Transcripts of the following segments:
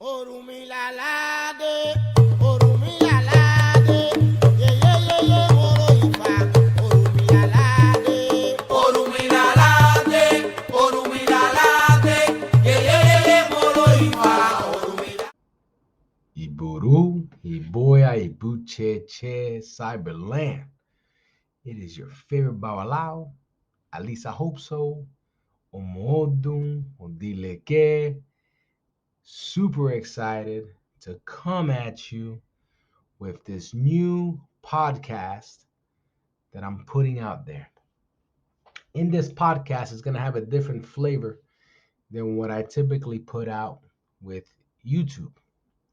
Orumilalade, Orumilalade, ye ye ye ye moro ifa, Orumilalade, Orumilalade, Orumilalade, ye ye ye ye moro ifa, Orumilalade. Iburu, Iboya, Ibucheche, Cyberland. It is your favorite Bawalao. At least I hope so. Omodun, Odileke. Super excited to come at you with this new podcast that I'm putting out there. In this podcast, it's going to have a different flavor than what I typically put out with YouTube,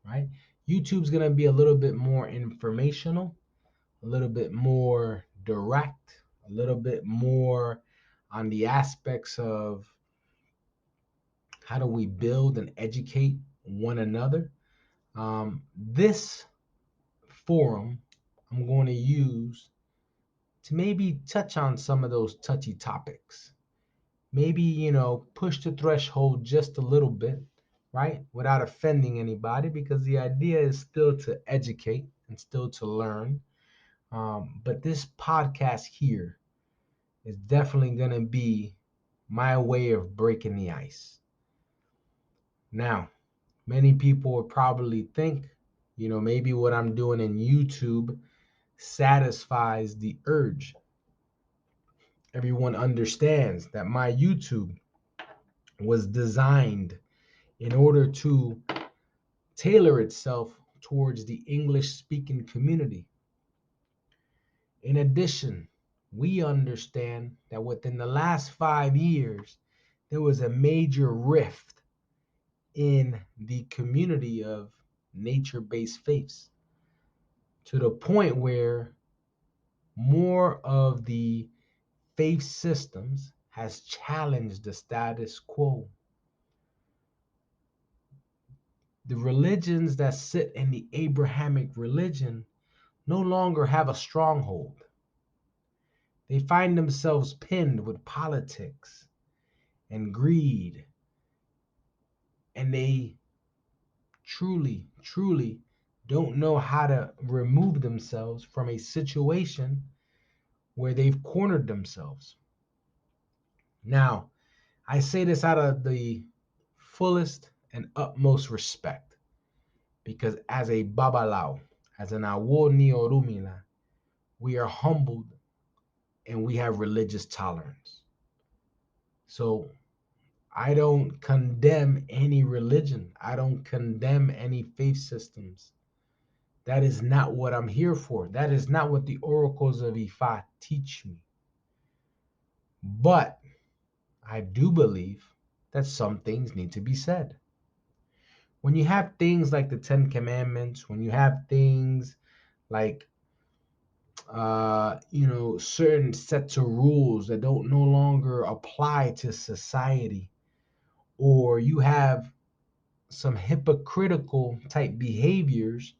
right? YouTube's going to be a little bit more informational, a little bit more direct, a little bit more on the aspects of how do we build and educate one another. This forum I'm going to use to maybe touch on some of those touchy topics. Maybe, push the threshold just a little bit, right? Without offending anybody, because the idea is still to educate and still to learn. But this podcast here is definitely going to be my way of breaking the ice. Now, many people would probably think, maybe what I'm doing in YouTube satisfies the urge. Everyone understands that my YouTube was designed in order to tailor itself towards the English speaking community. In addition, we understand that within the last 5 years, there was a major rift in the community of nature based faiths to the point where more of the faith systems has challenged the status quo. The religions that sit in the Abrahamic religion no longer have a stronghold. They find themselves pinned with politics and greed, and they truly don't know how to remove themselves from a situation where they've cornered themselves. Now, I say this out of the fullest and utmost respect because as a Babalao, as an Awoni Orumila, we are humbled and we have religious tolerance. So I don't condemn any religion. I don't condemn any faith systems. That is not what I'm here for. That is not what the oracles of Ifa teach me. But I do believe that some things need to be said. When you have things like the Ten Commandments, when you have things like certain sets of rules that don't no longer apply to society, or you have some hypocritical type behaviors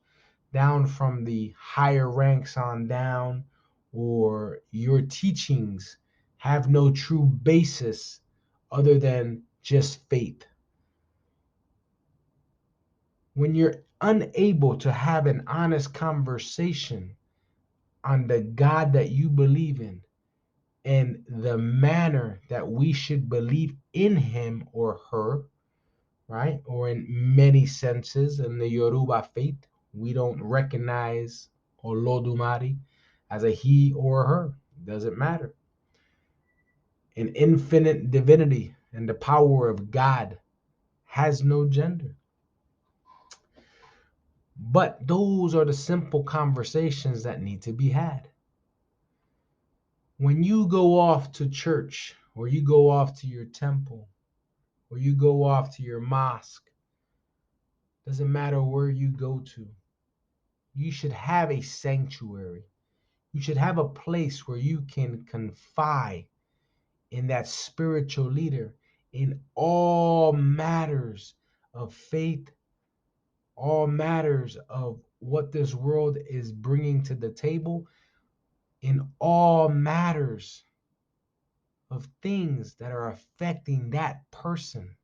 down from the higher ranks on down, or your teachings have no true basis other than just faith. When you're unable to have an honest conversation on the God that you believe in and the manner that we should believe in him or her, right? Or in many senses, in the Yoruba faith, we don't recognize Olodumare as a he or a her. It doesn't matter. An infinite divinity and the power of God has no gender. But those are the simple conversations that need to be had. When you go off to church, or you go off to your temple, or you go off to your mosque, doesn't matter where you go to, you should have a sanctuary. You should have a place where you can confide in that spiritual leader in all matters of faith, all matters of what this world is bringing to the table, in all matters of things that are affecting that person.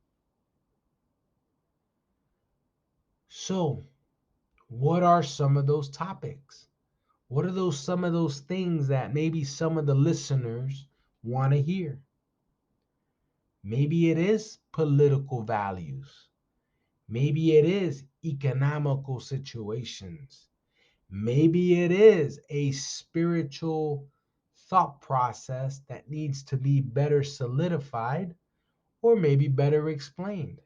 So, what are some of those topics? What are some of those things that maybe some of the listeners want to hear? Maybe it is political values. Maybe it is economical situations. Maybe it is a spiritual thought process that needs to be better solidified or maybe better explained.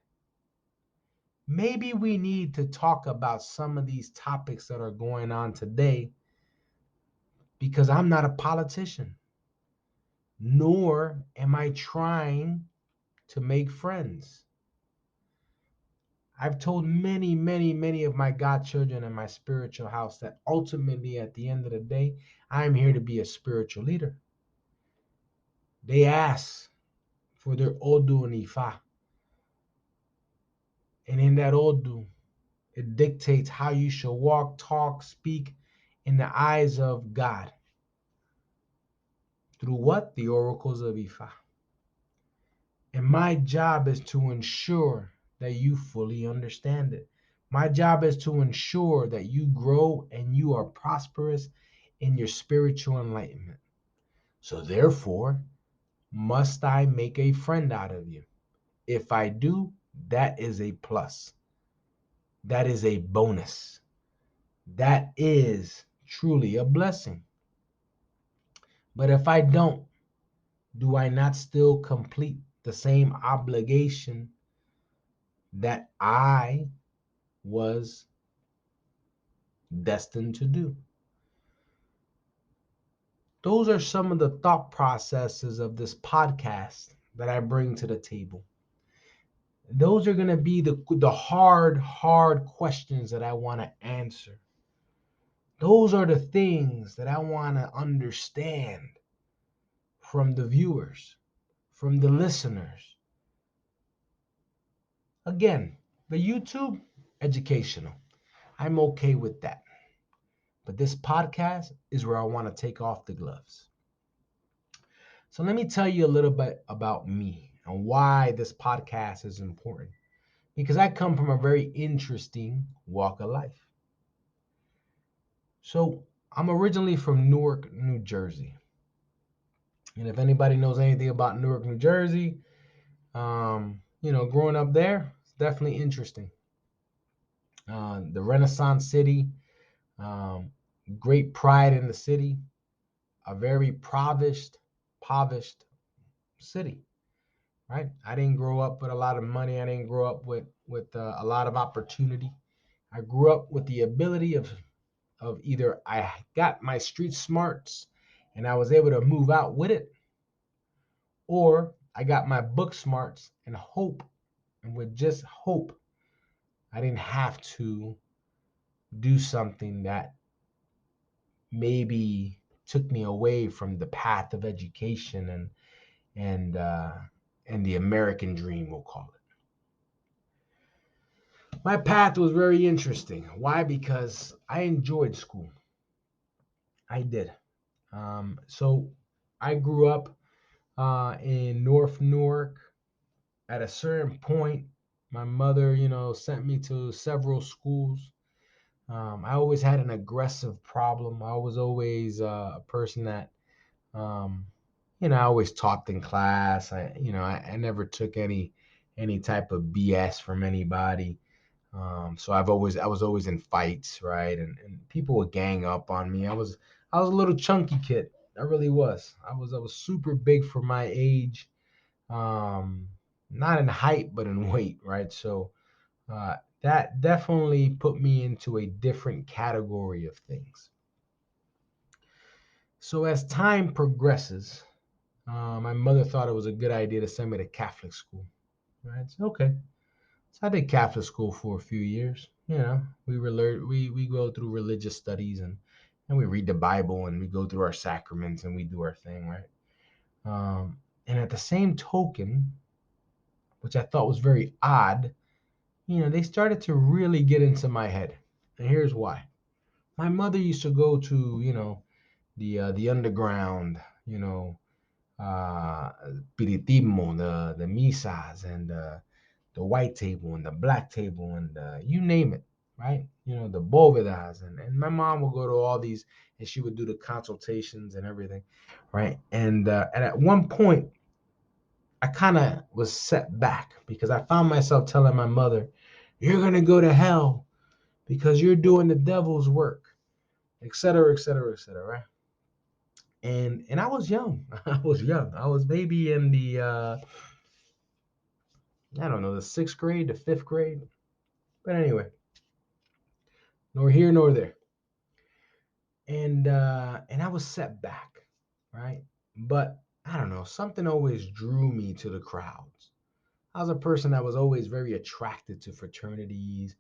Maybe we need to talk about some of these topics that are going on today because I'm not a politician, nor am I trying to make friends. I've told many, many, many of my godchildren in my spiritual house that ultimately, at the end of the day, I'm here to be a spiritual leader. They ask for their Odu and Ifa. And in that Odu, it dictates how you shall walk, talk, speak in the eyes of God. Through what? The oracles of Ifa. And my job is to ensure that you fully understand it. My job is to ensure that you grow and you are prosperous in your spiritual enlightenment. So, therefore, must I make a friend out of you? If I do, that is a plus. That is a bonus. That is truly a blessing. But if I don't, do I not still complete the same obligation that I was destined to do? Those are some of the thought processes of this podcast that I bring to the table. Those are going to be the hard questions that I want to answer. Those are the things that I want to understand from the viewers, from the listeners. Again, the YouTube, educational. I'm okay with that. But this podcast is where I want to take off the gloves. So let me tell you a little bit about me and why this podcast is important. Because I come from a very interesting walk of life. So I'm originally from Newark, New Jersey. And if anybody knows anything about Newark, New Jersey, growing up there, it's definitely interesting. The Renaissance city, um, great pride in the city, a very impoverished city, right? I didn't grow up with a lot of money. I didn't grow up with a lot of opportunity. I grew up with the ability of either I got my street smarts and I was able to move out with it, or I got my book smarts and hope, and with just hope, I didn't have to do something that maybe took me away from the path of education and uh, and the American dream, we'll call it. My path was very interesting. Why? Because I enjoyed school. I did. So I grew up in North Newark. At a certain point, my mother, sent me to several schools. I always had an aggressive problem. I was always a person that, um, I always talked in class. I never took any type of BS from anybody. So I was always in fights, right? And people would gang up on me. I was a little chunky kid. I really was. I was super big for my age. Um, Not in height, but in weight, right? So that definitely put me into a different category of things. So as time progresses, my mother thought it was a good idea to send me to Catholic school. Right? So, okay. So I did Catholic school for a few years. We go through religious studies and we read the Bible and we go through our sacraments and we do our thing, right? And at the same token, which I thought was very odd, they started to really get into my head. And here's why. My mother used to go to, the underground, uh, Piritismo, the misas, and the white table and the black table and you name it. right? The bóvedas. And my mom would go to all these, and she would do the consultations and everything, right? And at one point, I kind of was set back because I found myself telling my mother, "You're going to go to hell because you're doing the devil's work," et cetera, et cetera, et cetera, right? And I was young. I was young. I was maybe in the I don't know, the sixth grade, the fifth grade. But anyway, nor here nor there. And I was set back, right? But I don't know, something always drew me to the crowds. I was a person that was always very attracted to fraternities,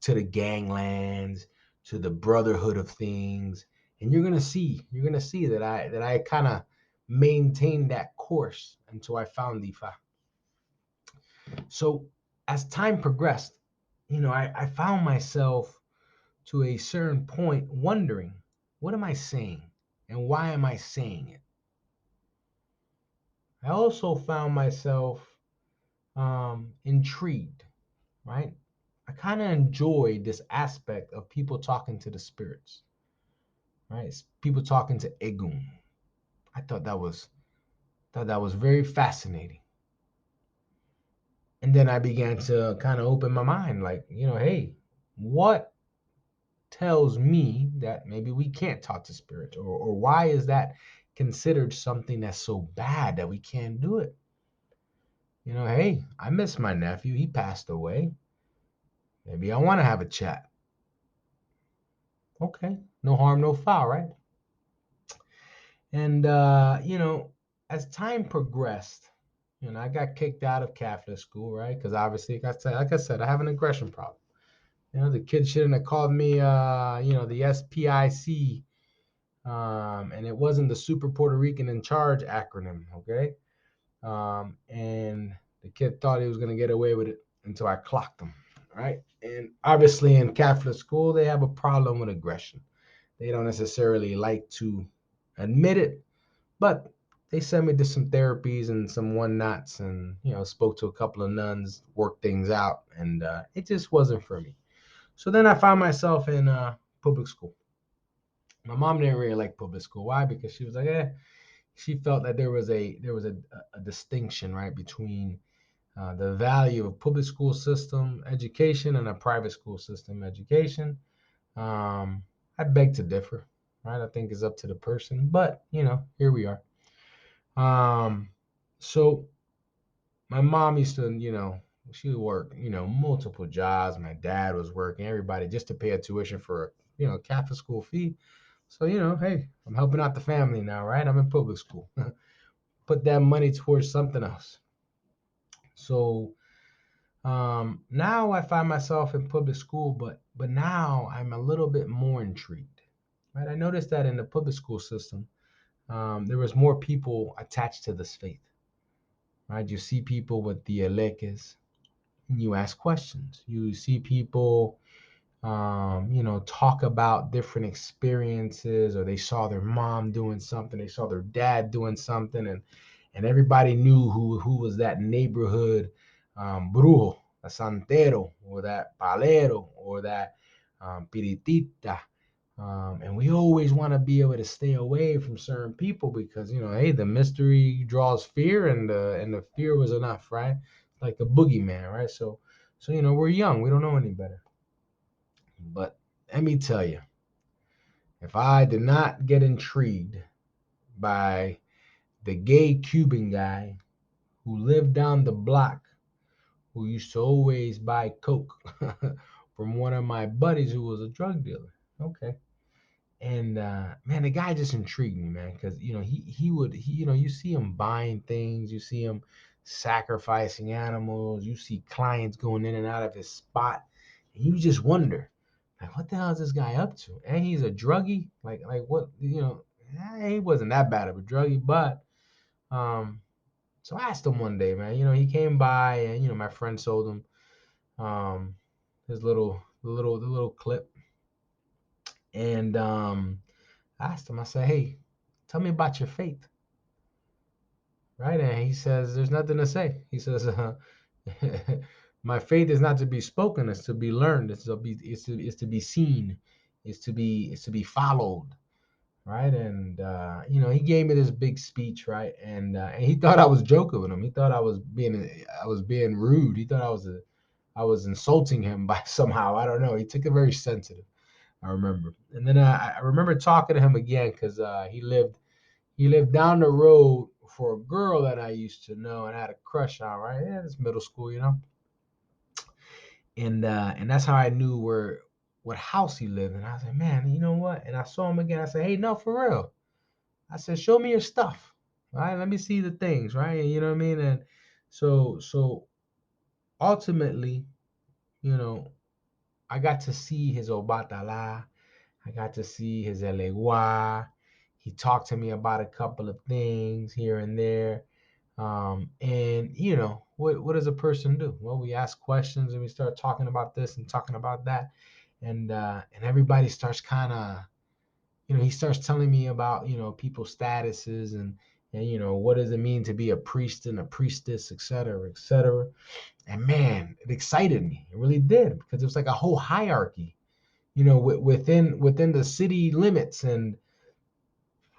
to the ganglands, to the brotherhood of things. And you're gonna see that I kind of maintained that course until I found Ifa. So as time progressed, I found myself to a certain point wondering, what am I saying? And why am I saying it? I also found myself intrigued, right? I kind of enjoyed this aspect of people talking to the spirits, right? People talking to Egun. I thought that was very fascinating. And then I began to kind of open my mind, like, hey, what tells me that maybe we can't talk to spirits, or why is that considered something that's so bad that we can't do it? Hey, I miss my nephew. He passed away. Maybe I want to have a chat. Okay, no harm, no foul, right? And as time progressed, I got kicked out of Catholic school, right? Because obviously, like I said, I have an aggression problem. The kid shouldn't have called me, the SPIC, and it wasn't the Super Puerto Rican in Charge acronym, okay? And the kid thought he was gonna get away with it until I clocked him, right? And obviously, in Catholic school, they have a problem with aggression. They don't necessarily like to admit it, but they sent me to some therapies and some one knots, and spoke to a couple of nuns, worked things out, and it just wasn't for me. So then I found myself in public school. My mom didn't really like public school. Why? Because she was like, she felt that there was a distinction, right, between the value of public school system education and a private school system education. I beg to differ, right? I think it's up to the person, but here we are. Um, so my mom used to, she would work, multiple jobs. My dad was working, everybody just to pay a tuition for Catholic school fee. So, hey, I'm helping out the family now, right? I'm in public school. Put that money towards something else. So now I find myself in public school, but now I'm a little bit more intrigued, right? I noticed that in the public school system, there was more people attached to this faith, right? You see people with the aleques, and you ask questions. You see people, talk about different experiences, or they saw their mom doing something, they saw their dad doing something, and everybody knew who was that neighborhood brujo, a santero, or that palero, or that piritita. And we always want to be able to stay away from certain people because hey, the mystery draws fear, and the fear was enough, right? Like the boogeyman, right? So we're young, we don't know any better. But let me tell you, if I did not get intrigued by the gay Cuban guy who lived down the block, who used to always buy Coke from one of my buddies who was a drug dealer. Okay. And man, the guy just intrigued me, man, because you see him buying things, you see him sacrificing animals, you see clients going in and out of his spot, and you just wonder, like, what the hell is this guy up to? And he's a druggie, like what, he wasn't that bad of a druggie, but um, so I asked him one day, man, he came by, and my friend sold him his the little clip, and I asked him, I said, hey, tell me about your faith, right? And he says, there's nothing to say. He says, My faith is not to be spoken; it's to be learned. It's to be seen. It's to be followed, right? And he gave me this big speech, right? And he thought I was joking with him. He thought I was being rude. He thought I was insulting him by somehow. I don't know. He took it very sensitive. I remember. And then I remember talking to him again because he lived down the road for a girl that I used to know and I had a crush on, right? Yeah, it's middle school. And that's how I knew what house he lived in. I was like, man, you know what? And I saw him again. I said, hey, no, for real. I said, show me your stuff, right? Let me see the things, right? You know what I mean? And so ultimately, you know, I got to see his Obatala. I got to see his Elegua. He talked to me about a couple of things here and there. And what does a person do? Well, we ask questions and we start talking about this and talking about that, and everybody starts kind of, he starts telling me about people's statuses and what does it mean to be a priest and a priestess, et cetera, et cetera. And man, it excited me. It really did because it was like a whole hierarchy, within the city limits, and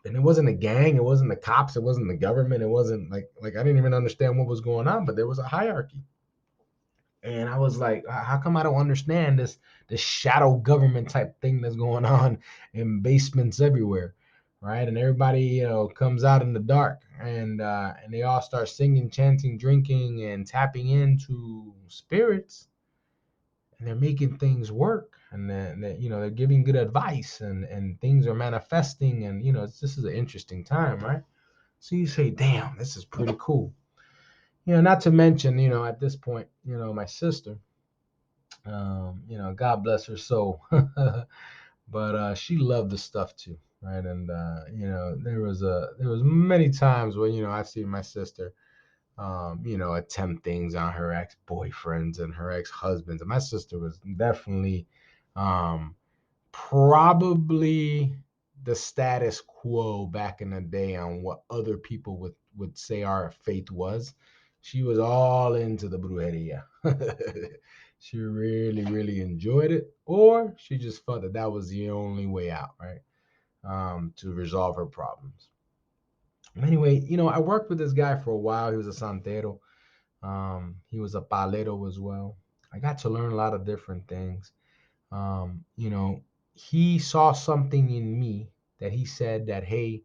it wasn't a gang, it wasn't the cops, it wasn't the government, it wasn't like I didn't even understand what was going on, but there was a hierarchy. And I was like, how come I don't understand this shadow government type thing that's going on in basements everywhere, right? And everybody, comes out in the dark, and they all start singing, chanting, drinking, and tapping into spirits, and they're making things work, and then they're giving good advice, and things are manifesting, and this is an interesting time, right? So you say, damn, this is pretty cool. Not to mention, at this point, my sister, God bless her soul, but she loved the stuff too, right? And there was many times where I've seen my sister, attempt things on her ex-boyfriends and her ex-husbands. And my sister was definitely, um, probably the status quo back in the day on what other people would say our faith was. She was all into the brujeria. She really, really enjoyed it, or she just felt that that was the only way out, right? To resolve her problems. Anyway, I worked with this guy for a while. He was a santero. He was a palero as well. I got to learn a lot of different things. Um, you know, he saw something in me that he said that, hey,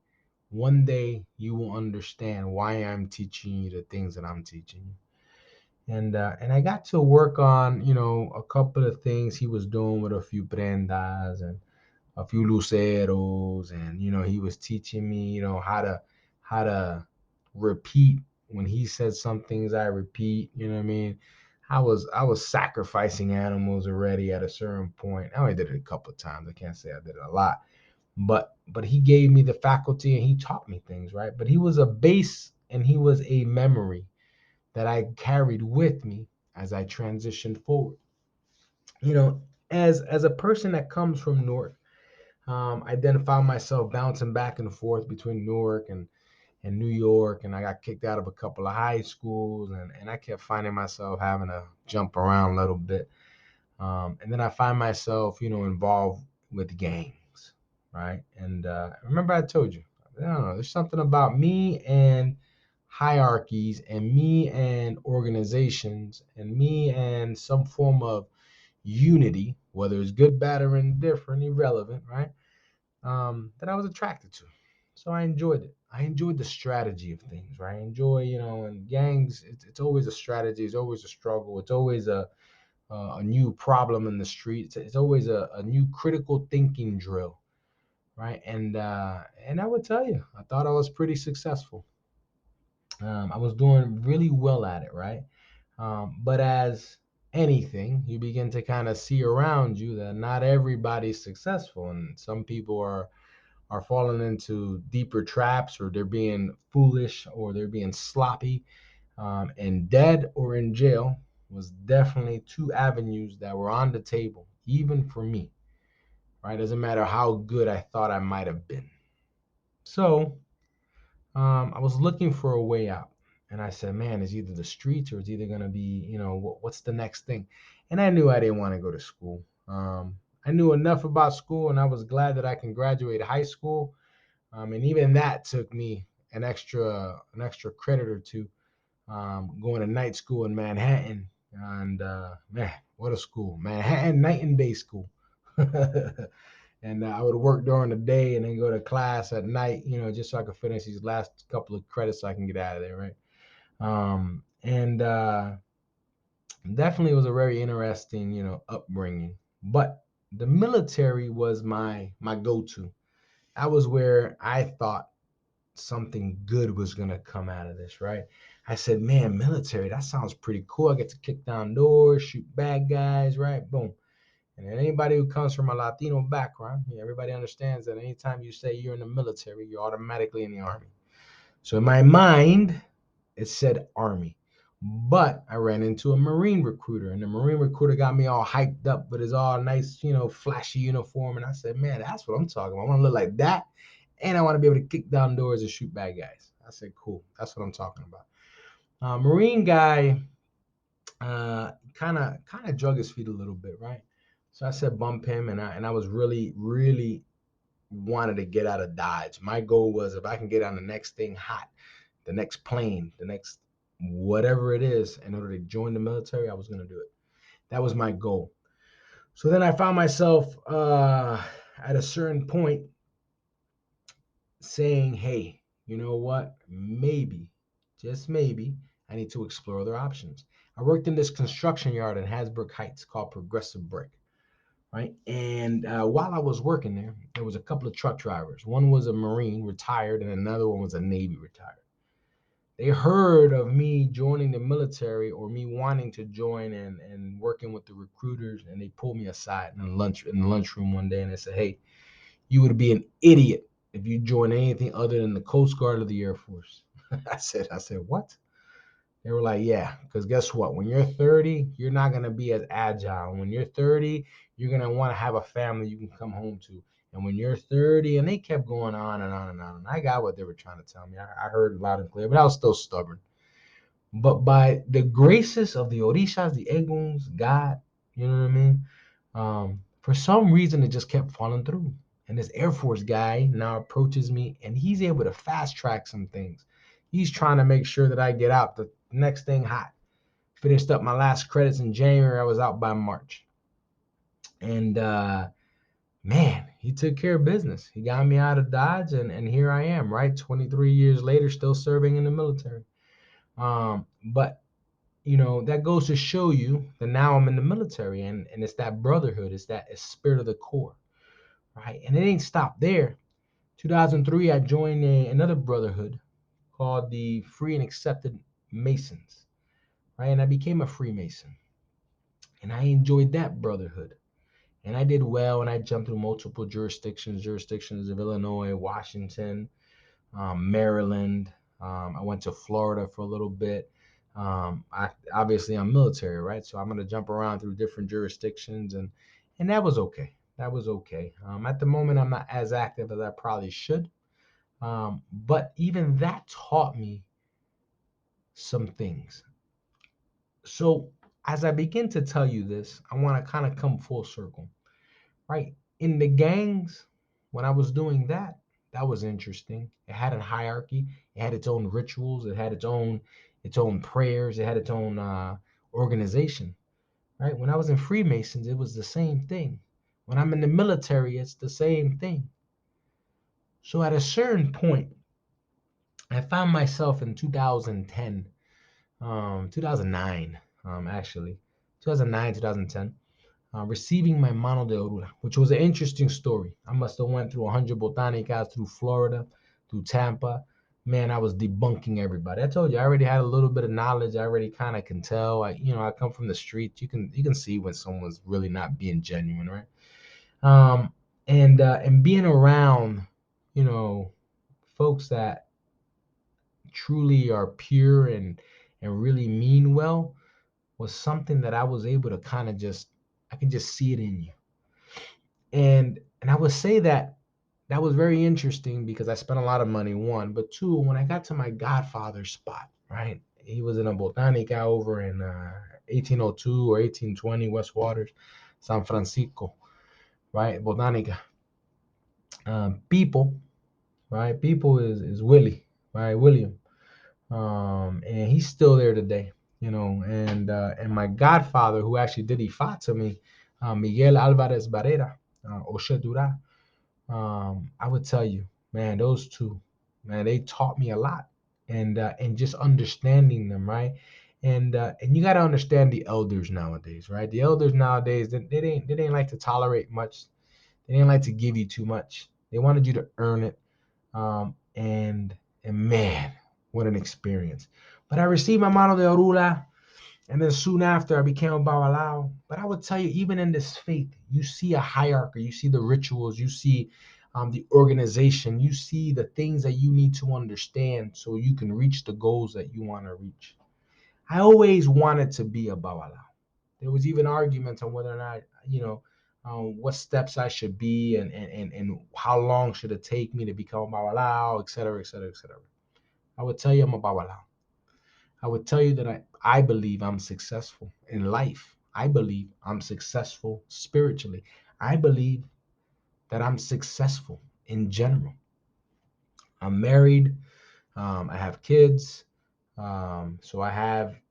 one day you will understand why I'm teaching you the things that I'm teaching you. And I got to work on, a couple of things he was doing with a few prendas and a few luceros, and he was teaching me, how to repeat when he said some things. I repeat, you know what I mean. I was sacrificing animals already at a certain point. I only did it a couple of times. I can't say I did it a lot, but he gave me the faculty and he taught me things, right? But he was a base and he was a memory that I carried with me as I transitioned forward. You know, as a person that comes from Newark, I then found myself bouncing back and forth between Newark and New York, and I got kicked out of a couple of high schools, and I kept finding myself having to jump around a little bit. And then I find myself, involved with gangs, right? And remember, I told you, I don't know, there's something about me and hierarchies, and me and organizations, and me and some form of unity, whether it's good, bad, or indifferent, irrelevant, right? That I was attracted to. So I enjoyed it. I enjoyed the strategy of things, right? I enjoy, and gangs, it's always a strategy, it's always a struggle, it's always a new problem in the street. It's always a new critical thinking drill, right? And I would tell you, I thought I was pretty successful. I was doing really well at it, right? But as anything, you begin to kind of see around you that not everybody's successful, and some people are falling into deeper traps, or they're being foolish, or they're being sloppy, and dead or in jail was definitely two avenues that were on the table, even for me, right? Doesn't matter how good I thought I might have been. So I was looking for a way out. And I said, man, it's either the streets or it's either going to be, what's the next thing? And I knew I didn't want to go to school. I knew enough about school, and I was glad that I can graduate high school. And even that took me an extra credit or two, going to night school in Manhattan. And man, what a school, Manhattan night and day school. And I would work during the day and then go to class at night, just so I could finish these last couple of credits so I can get out of there, right? And Definitely was a very interesting, upbringing. But the military was my go-to. That was where I thought something good was gonna come out of this, right? I said, man, military, that sounds pretty cool. I get to kick down doors, shoot bad guys, right? Boom. And anybody who comes from a Latino background, everybody understands that anytime you say you're in the military, you're automatically in the army. So in my mind, it said Army. But I ran into a Marine recruiter, and the Marine recruiter got me all hyped up with his all nice, flashy uniform. And I said, man, that's what I'm talking about. I want to look like that, and I want to be able to kick down doors and shoot bad guys. I said, cool. That's what I'm talking about. Marine guy kind of drug his feet a little bit, right? So I said bump him, and I was really, really wanted to get out of Dodge. My goal was if I can get on the next thing hot, the next plane, the next whatever it is, in order to join the military, I was going to do it. That was my goal. So then I found myself at a certain point saying, hey, you know what? Maybe, just maybe, I need to explore other options. I worked in this construction yard in Hasbrook Heights called Progressive Brick, right? And while I was working there, there was a couple of truck drivers. One was a Marine retired, and another one was a Navy retired. They heard of me joining the military or me wanting to join and working with the recruiters, and they pulled me aside in the lunchroom one day, and they said, hey, you would be an idiot if you join anything other than the Coast Guard or the Air Force. I said, what? They were like, yeah, because guess what? When you're 30, you're not going to be as agile. When you're 30, you're going to want to have a family you can come home to. And when you're 30, and they kept going on and on and on. And I got what they were trying to tell me. I heard loud and clear, but I was still stubborn. But by the graces of the Orishas, the Eguns, God, you know what I mean? For some reason, it just kept falling through. And this Air Force guy now approaches me, and he's able to fast track some things. He's trying to make sure that I get out the next thing hot. Finished up my last credits in January. I was out by March. And man, he took care of business. He got me out of Dodge, and here I am, right? 23 years later, still serving in the military. But that goes to show you that now I'm in the military, and it's that brotherhood, it's spirit of the corps, right? And it ain't stopped there. 2003, I joined another brotherhood called the Free and Accepted Masons, right? And I became a Freemason, and I enjoyed that brotherhood. And I did well, and I jumped through multiple jurisdictions of Illinois, Washington, Maryland. I went to Florida for a little bit. I'm military, right? So I'm gonna jump around through different jurisdictions, and that was okay. That was okay. At the moment, I'm not as active as I probably should, but even that taught me some things. So as I begin to tell you this, I want to kind of come full circle, right? In the gangs, when I was doing that, that was interesting. It had a hierarchy. It had its own rituals. It had its own prayers. It had its own organization, right? When I was in Freemasons, it was the same thing. When I'm in the military, it's the same thing. So at a certain point, I found myself in 2010, 2009, actually, 2009, 2010. Receiving my mano de orura, which was an interesting story. I must have went through 100 botanicas through Florida, through Tampa. Man, I was debunking everybody. I told you I already had a little bit of knowledge. I already kind of can tell. I come from the streets. You can see when someone's really not being genuine, right? And being around, you know, folks that truly are pure and really mean well was something that I was able to kind of I can just see it in you. And I would say that was very interesting because I spent a lot of money, one, but two, when I got to my Godfather spot, right? He was in a botanica over in 1802 or 1820, West Waters, San Francisco, right? Botanica. People, right? People is Willie, right? William. And he's still there today, and my godfather, who actually did Ifa to me, Miguel Alvarez Barrera, Oshedura, I would tell you, man, those two, man, they taught me a lot, and just understanding them, right? And you got to understand the elders nowadays, right? The elders nowadays, they didn't like to tolerate much. They didn't like to give you too much. They wanted you to earn it. And man, what an experience. But I received my mano de orula, and then soon after I became a Babalao. But I would tell you, even in this faith, you see a hierarchy, you see the rituals, you see the organization, you see the things that you need to understand so you can reach the goals that you want to reach. I always wanted to be a Babalao. There was even arguments on whether or not, what steps I should be, and how long should it take me to become a Babalao, et cetera, et cetera, et cetera. I would tell you I'm a Babalao. I would tell you that I believe I'm successful in life. I believe I'm successful spiritually. I believe that I'm successful in general. I'm married. I have kids. So I have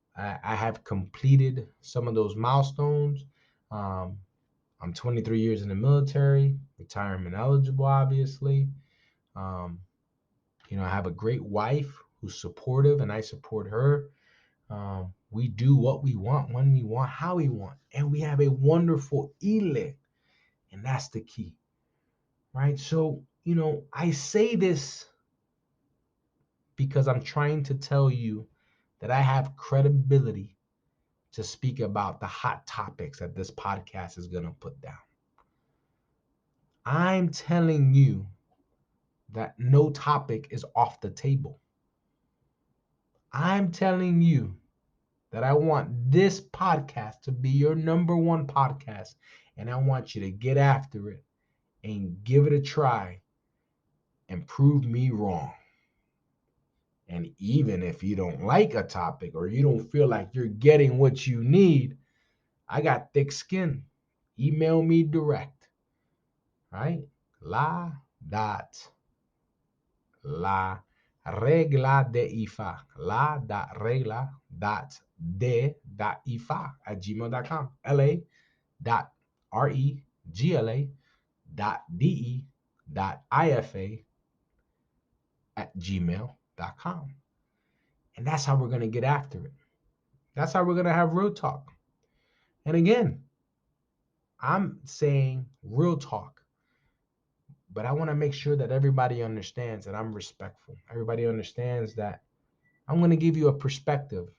completed some of those milestones. Um, I'm 23 years in the military, retirement eligible, obviously. Um, I have a great wife who's supportive, and I support her. We do what we want, when we want, how we want, and we have a wonderful ile, and that's the key, right? So, I say this because I'm trying to tell you that I have credibility to speak about the hot topics that this podcast is going to put down. I'm telling you that no topic is off the table. I'm telling you that I want this podcast to be your number one podcast, and I want you to get after it and give it a try and prove me wrong. And even if you don't like a topic or you don't feel like you're getting what you need, I got thick skin. Email me direct, right? La la regla de ifa, la.regla.de.ifa@gmail.com, la.regla.de.ifa@gmail.com. And that's how we're going to get after it. That's how we're going to have real talk. And again, I'm saying real talk, but I want to make sure that everybody understands that I'm respectful. Everybody understands that I'm going to give you a perspective.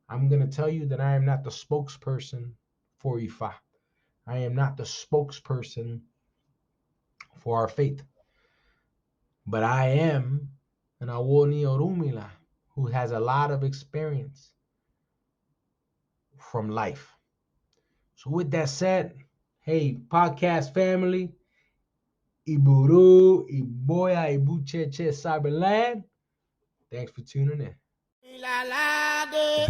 I'm going to tell you that I am not the spokesperson for Ifa. I am not the spokesperson for our faith. But I am an Awoni Orumila who has a lot of experience from life. So with that said, hey, podcast family, Iburu, Iboya, Ibucheche, Cyberland, thanks for tuning in. La la de.